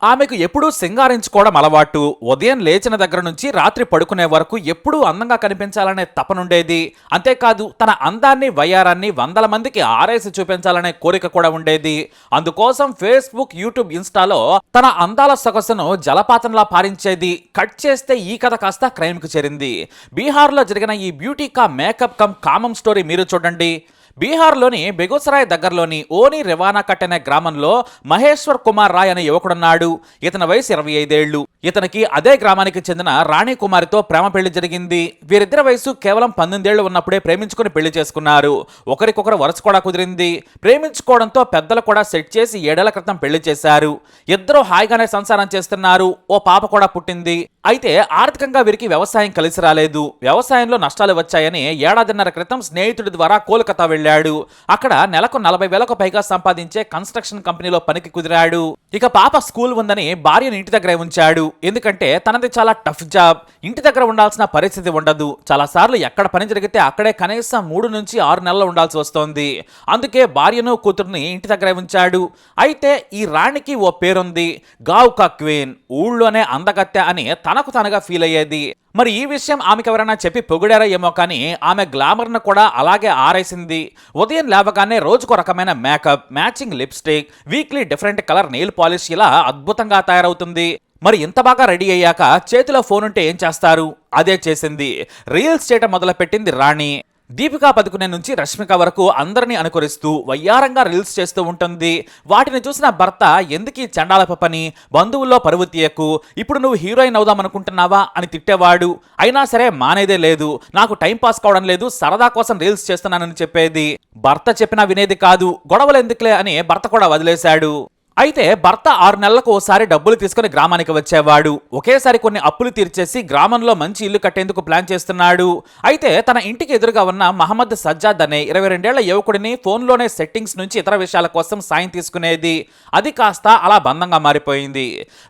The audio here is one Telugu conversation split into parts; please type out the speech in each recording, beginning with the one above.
ఆమెకు ఎప్పుడూ సింగారించుకోవడం అలవాటు. ఉదయం లేచిన దగ్గర నుంచి రాత్రి పడుకునే వరకు ఎప్పుడూ అందంగా కనిపించాలనే తపనుండేది. అంతేకాదు తన అందాన్ని వయ్యారాన్ని వందల మందికి ఆరేసి చూపించాలనే కోరిక కూడా ఉండేది. అందుకోసం ఫేస్బుక్, యూట్యూబ్, ఇన్స్టాలో తన అందాల సొగసును జలపాతంలా పారించేది. కట్ చేస్తే ఈ కథ కాస్త క్రైమ్కి చేరింది. బీహార్లో జరిగిన ఈ బ్యూటీ కా మేకప్ కమ్ కామం స్టోరీ మీరు చూడండి. బీహార్లోని బెగుసరాయ్ దగ్గరలోని ఓని రివానా కట్ అనే గ్రామంలో మహేశ్వర్ కుమార్ రాయ్ అనే యువకుడున్నాడు. ఇతని వయసు 25 ఏళ్లు. ఇతనికి అదే గ్రామానికి చెందిన రాణి కుమారితో ప్రేమ పెళ్లి జరిగింది. వీరిద్దరి వయసు కేవలం 18 ఏళ్లు ఉన్నప్పుడే ప్రేమించుకుని పెళ్లి చేసుకున్నారు. ఒకరికొకరు వరుస కూడా కుదిరింది. ప్రేమించుకోవడంతో పెద్దలు కూడా సెట్ చేసి 7 ఏళ్ల క్రితం పెళ్లి చేశారు. ఇద్దరు హాయిగానే సంసారం చేస్తున్నారు. ఓ పాప కూడా పుట్టింది. అయితే ఆర్థికంగా వీరికి వ్యవసాయం కలిసి రాలేదు. వ్యవసాయంలో నష్టాలు వచ్చాయని ఏడాదిన్నర క్రితం స్నేహితుడి ద్వారా కోల్కతా వెళ్ళాడు. అక్కడ నెలకు 40,000కు పైగా సంపాదించే కన్స్ట్రక్షన్ కంపెనీలో పనికి కుదిరాడు. ఇక పాప స్కూల్ ఉందని భార్యను ఇంటి దగ్గరే ఉంచాడు. ఎందుకంటే తనది చాలా టఫ్ జాబ్. ఇంటి దగ్గర ఉండాల్సిన పరిస్థితి ఉండదు. చాలా సార్లు ఎక్కడ పని జరిగితే అక్కడే కనీసం 3 నుంచి 6 నెలలు ఉండాల్సి వస్తోంది. అందుకే భార్యను కూతుర్ని ఇంటి దగ్గరే ఉంచాడు. అయితే ఈ రాణికి ఓ పేరుంది, గావ్ కా క్వీన్, ఊళ్ళోనే అందగత్తె అని తనకు తనగా ఫీల్ అయ్యేది. మరి ఈ విషయం ఆమెకు ఎవరైనా చెప్పి పొగిడారో ఏమో కానీ ఆమె గ్లామర్ను కూడా అలాగే ఆరేసింది. ఉదయం లేవగానే రోజుకు రకమైన makeup, matching lipstick, weekly different colour nail polish ఇలా అద్భుతంగా తయారవుతుంది. మరి ఇంత బాగా రెడీ అయ్యాక చేతిలో ఫోన్ ఉంటే ఏం చేస్తారు? అదే చేసింది. రీల్స్ చేయటం మొదలుపెట్టింది రాణి. దీపికా పదుకునే నుంచి రష్మిక వరకు అందరినీ అనుకరిస్తూ వయ్యారంగా రీల్స్ చేస్తూ ఉంటుంది. వాటిని చూసిన భర్త ఎందుకీ చండాలప పని, బంధువుల్లో పరువు తీయకు, ఇప్పుడు నువ్వు హీరోయిన్ అవుదామనుకుంటున్నావా అని తిట్టేవాడు. అయినా సరే మానేదే లేదు. నాకు టైం పాస్ కావడం లేదు, సరదా కోసం రీల్స్ చేస్తున్నానని చెప్పేది. భర్త చెప్పినా వినేది కాదు. గొడవలు ఎందుకులే అని భర్త కూడా వదిలేశాడు. అయితే భర్త 6 నెలలకు ఓసారి డబ్బులు తీసుకుని గ్రామానికి వచ్చేవాడు. ఒకేసారి కొన్ని అప్పులు తీర్చేసి గ్రామంలో మంచి ఇల్లు కట్టేందుకు ప్లాన్ చేస్తున్నాడు. అయితే తన ఇంటికి ఎదురుగా ఉన్న మహమ్మద్ సజ్జాద్ అనే 22 ఏళ్ల యువకుడిని ఫోన్లోనే సెట్టింగ్స్ నుంచి ఇతర విషయాల కోసం సాయం తీసుకునేది. అది కాస్త అలా బంధంగా మారిపోయింది.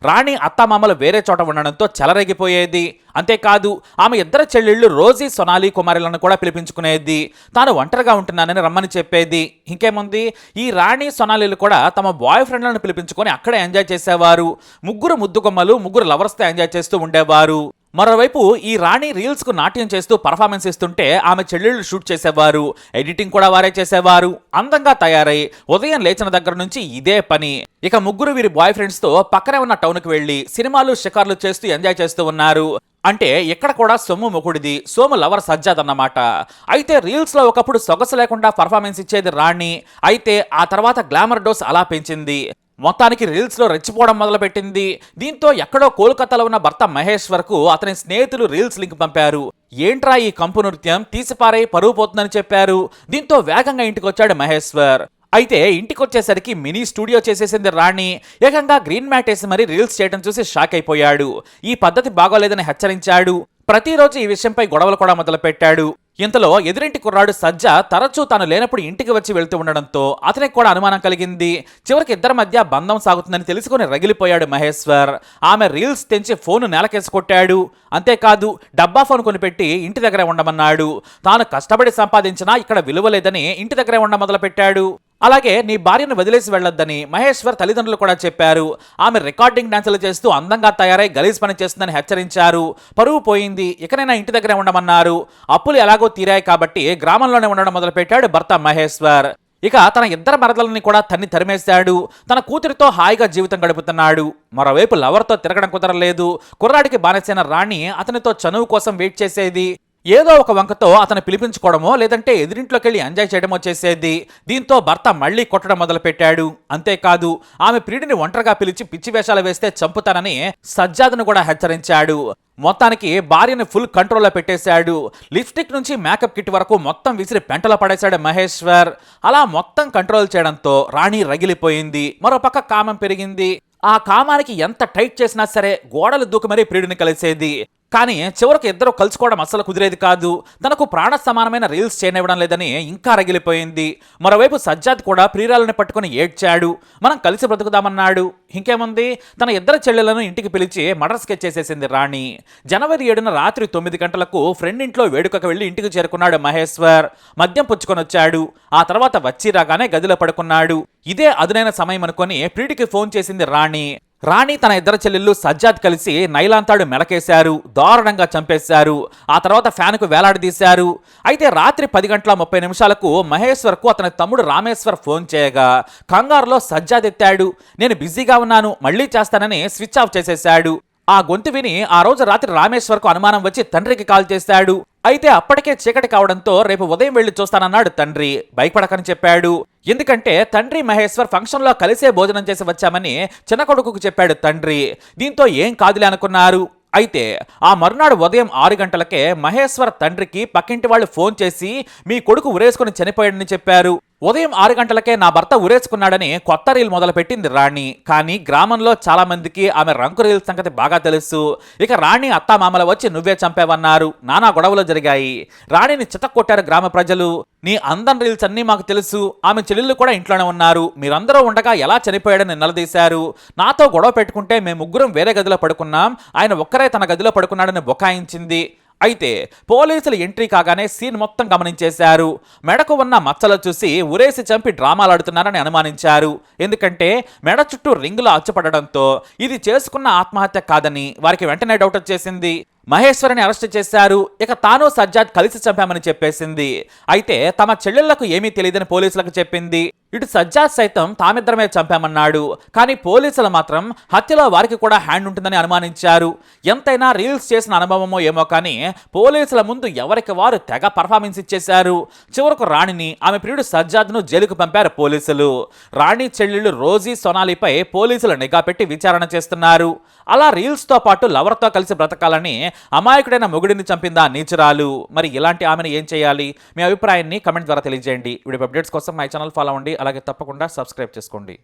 రాణి అత్తామామలు వేరే చోట ఉండడంతో చెలరేగిపోయేది. అంతేకాదు ఆమె ఇద్దరు చెల్లెళ్ళు రోజీ, సొనాలి కుమారులను కూడా పిలిపించుకునేది. తాను ఒంటరిగా ఉంటున్నానని రమ్మని చెప్పేది. ఇంకేముంది, ఈ రాణి, సొనాలీలు కూడా తమ బాయ్ ఫ్రెండ్లను పిలిపించుకొని అక్కడే ఎంజాయ్ చేసేవారు. ముగ్గురు ముద్దుగొమ్మలు, ముగ్గురు లవర్స్తో ఎంజాయ్ చేస్తూ ఉండేవారు. మరోవైపు ఈ రాణి రీల్స్ కు నాట్యం చేస్తూ పర్ఫార్మెన్స్ ఇస్తుంటే ఆమె చెల్లెళ్ళు షూట్ చేసేవారు. ఎడిటింగ్ కూడా వారే చేసేవారు. అందంగా తయారై ఉదయం లేచిన దగ్గర నుంచి ఇదే పని. ఇక ముగ్గురు వీరి బాయ్ ఫ్రెండ్స్ తో పక్కనే ఉన్న టౌన్ కు వెళ్లి సినిమాలు, షికార్లు చేస్తూ ఎంజాయ్ చేస్తూ ఉన్నారు. అంటే ఇక్కడ కూడా సొమ్ము మొకుడిది, సోము లవర్ సజ్జాద్ అన్నమాట. అయితే రీల్స్ లో ఒకప్పుడు సొగసు లేకుండా పర్ఫార్మెన్స్ ఇచ్చేది రాణి. అయితే ఆ తర్వాత గ్లామర్ డోస్ అలా పెంచింది. మొత్తానికి రీల్స్ లో రెచ్చిపోవడం మొదలుపెట్టింది. దీంతో ఎక్కడో కోల్కతాలో ఉన్న భర్త మహేశ్వర్ కు అతని స్నేహితులు రీల్స్ లింక్ పంపారు. ఏంట్రా ఈ కంపు నృత్యం, తీసిపారై పరువు పోతుందని చెప్పారు. దీంతో వేగంగా ఇంటికి వచ్చాడు మహేశ్వర్. అయితే ఇంటికొచ్చేసరికి మినీ స్టూడియో చేసేసింది రాణి. ఏకంగా గ్రీన్ మ్యాట్ వేసి మరీ రీల్స్ చేయడం చూసి షాక్ అయిపోయాడు. ఈ పద్ధతి బాగోలేదని హెచ్చరించాడు. ప్రతిరోజు ఈ విషయంపై గొడవలు కూడా మొదలుపెట్టాడు. ఇంతలో ఎదురింటి కుర్రాడు సజ్జ తరచూ తాను లేనప్పుడు ఇంటికి వచ్చి వెళ్తూ ఉండడంతో అతనికి కూడా అనుమానం కలిగింది. చివరికి ఇద్దరి మధ్య బంధం సాగుతుందని తెలుసుకుని రగిలిపోయాడు మహేశ్వర్. ఆమె రీల్స్ తెంచి ఫోను నేలకేసి కొట్టాడు. అంతేకాదు డబ్బా ఫోన్ కొనిపెట్టి ఇంటి దగ్గరే ఉండమన్నాడు. తాను కష్టపడి సంపాదించినా ఇక్కడ విలువ లేదని ఇంటి దగ్గరే ఉండ మొదలుపెట్టాడు. అలాగే నీ భార్యను వదిలేసి వెళ్లొద్దని మహేశ్వర్ తల్లిదండ్రులు కూడా చెప్పారు. ఆమె రికార్డింగ్ డాన్సులు చేస్తూ అందంగా తయారై గలీజ్ పని చేస్తుందని హెచ్చరించారు. పరువు పోయింది, ఇకనైనా ఇంటి దగ్గరే ఉండమన్నారు. అప్పులు ఎలాగో తీరాయి కాబట్టి గ్రామంలోనే ఉండడం మొదలుపెట్టాడు భర్త మహేశ్వర్. ఇక తన ఇద్దరు మరదలని కూడా తరిమేశాడు. తన కూతురితో హాయిగా జీవితం గడుపుతున్నాడు. మరోవైపు లవర్తో తిరగడం కుదరలేదు. కుర్రాడికి బానిసైన రాణి అతనితో చనువు కోసం వెయిట్ చేసేది. ఏదో ఒక వంకతో అతను పిలిపించుకోవడమో లేదంటే ఎదురింట్లోకి వెళ్ళి ఎంజాయ్ చేయడమో చేసేది. దీంతో భర్త మళ్లీ కొట్టడం మొదలుపెట్టాడు. అంతేకాదు ఆమె ప్రియుడిని ఒంటరిగా పిలిచి పిచ్చి వేషాలు వేస్తే చంపుతానని సజ్జాద్ను కూడా హెచ్చరించాడు. మొత్తానికి భార్యను ఫుల్ కంట్రోల్లో పెట్టేశాడు. లిప్స్టిక్ నుంచి మేకప్ కిట్ వరకు మొత్తం విసిరి పెంటలో పడేశాడు మహేశ్వర్. అలా మొత్తం కంట్రోల్ చేయడంతో రాణి రగిలిపోయింది. మరోపక్క కామం పెరిగింది. ఆ కామానికి ఎంత టైట్ చేసినా సరే గోడలు దూకి మరీ ప్రియుడిని కలిసేది. కానీ చివరికి ఇద్దరు కలుసుకోవడం అస్సలు కుదిరేది కాదు. తనకు ప్రాణ సమానమైన రీల్స్ చేయనివ్వడం లేదని ఇంకా రగిలిపోయింది. మరోవైపు సజ్జాద్ కూడా ప్రియురాలను పట్టుకుని ఏడ్చాడు. మనం కలిసి బ్రతుకుదామన్నాడు. ఇంకేముంది, తన ఇద్దరు చెల్లెలను ఇంటికి పిలిచి మర్డర్ స్కెచ్ చేసేసింది రాణి. జనవరి 7న రాత్రి 9 గంటలకు ఫ్రెండ్ ఇంట్లో వేడుకకు వెళ్లి ఇంటికి చేరుకున్నాడు మహేశ్వర్. మద్యం పుచ్చుకొని వచ్చాడు. ఆ తర్వాత వచ్చి రాగానే గదిలో పడుకున్నాడు. ఇదే అదునైన సమయం అనుకొని ప్రియుడికి ఫోన్ చేసింది రాణి. రాణి తన ఇద్దరు చెల్లెళ్ళు సజ్జాద్ కలిసి నైలాన్ తాడు మెడకేశారు, దారుణంగా చంపేశారు. ఆ తర్వాత ఫ్యాన్కు వేలాడదీశారు. అయితే రాత్రి 10:30 మహేశ్వర్కు అతని తమ్ముడు రామేశ్వర్ ఫోన్ చేయగా కంగారులో సజ్జాద్ ఎత్తాడు. నేను బిజీగా ఉన్నాను, మళ్ళీ చేస్తానని స్విచ్ ఆఫ్ చేసేశాడు. ఆ గొంతు విని ఆ రోజు రాత్రి రామేశ్వర్కు అనుమానం వచ్చి తండ్రికి కాల్ చేశాడు. అయితే అప్పటికే చీకటి కావడంతో రేపు ఉదయం వెళ్లి చూస్తానన్నాడు తండ్రి. భయపడకని చెప్పాడు. ఎందుకంటే తండ్రి మహేశ్వర్ ఫంక్షన్లో కలిసే భోజనం చేసి వచ్చామని చిన్న కొడుకుకు చెప్పాడు తండ్రి. దీంతో ఏం కాదులే అనుకున్నారు. అయితే ఆ మరునాడు ఉదయం 6 గంటలకే మహేశ్వర్ తండ్రికి పక్కింటి వాళ్ళు ఫోన్ చేసి మీ కొడుకు ఉరేసుకుని చనిపోయాడని చెప్పారు. ఉదయం 6 గంటలకే నా భర్త ఉరేసుకున్నాడని కొత్త రీల్ మొదలుపెట్టింది రాణి. కానీ గ్రామంలో చాలా మందికి ఆమె రంకు రీల్ సంగతి బాగా తెలుసు. ఇక రాణి అత్తామామల వచ్చి నువ్వే చంపావన్నారు. నానా గొడవలు జరిగాయి. రాణిని చితక్కొట్టారు గ్రామ ప్రజలు. నీ అందం రీల్స్ అన్నీ మాకు తెలుసు, ఆమె చెల్లెళ్ళు కూడా ఇంట్లోనే ఉన్నారు, మీరందరూ ఉండగా ఎలా చనిపోయాడని నిలదీశారు. నాతో గొడవ పెట్టుకుంటే మేము ముగ్గురం వేరే గదిలో పడుకున్నాం, ఆయన ఒక్కరే తన గదిలో పడుకున్నాడని బొకాయించింది. అయితే పోలీసులు ఎంట్రీ కాగానే సీన్ మొత్తం గమనించేశారు. మెడకు ఉన్న మచ్చలు చూసి ఉరేసి చంపి డ్రామాలు ఆడుతున్నారని అనుమానించారు. ఎందుకంటే మెడ చుట్టూ రింగులు అచ్చుపడడంతో ఇది చేసుకున్న ఆత్మహత్య కాదని వారికి వెంటనే డౌట్ వచ్చేసింది. మహేశ్వరిని అరెస్ట్ చేశారు. ఇక తాను సజ్జాద్ కలిసి చంపామని చెప్పేసింది. అయితే తమ చెల్లెళ్లకు ఏమీ తెలియదని పోలీసులకు చెప్పింది. ఇటు సజ్జాద్ సైతం తామిద్దరమే చంపామన్నాడు. కానీ పోలీసులు మాత్రం హత్యలో వారికి కూడా హ్యాండ్ ఉంటుందని అనుమానించారు. ఎంతైనా రీల్స్ చేసిన అనుభవమో ఏమో కానీ పోలీసుల ముందు ఎవరికి వారు తెగ పర్ఫార్మెన్స్ ఇచ్చేశారు. చివరకు రాణిని, ఆమె ప్రియుడు సజ్జాద్ను జైలుకు పంపారు పోలీసులు. రాణి చెల్లెళ్ళు రోజీ, సోనాలిపై పోలీసులు నిఘా పెట్టి విచారణ చేస్తున్నారు. అలా రీల్స్తో పాటు లవర్తో కలిసి బ్రతకాలని అమాయకుడైన మొగుడిని చంపిందా నీచురాలు. మరి ఇలాంటి ఆమెను ఏం చేయాలి? మీ అభిప్రాయాన్ని కమెంట్ ద్వారా తెలియజేయండి. వీడియో అప్డేట్స్ కోసం మై ఛానల్ ఫాలో అవ్వండి. అలాగే తప్పకుండా సబ్స్క్రైబ్ చేసుకోండి.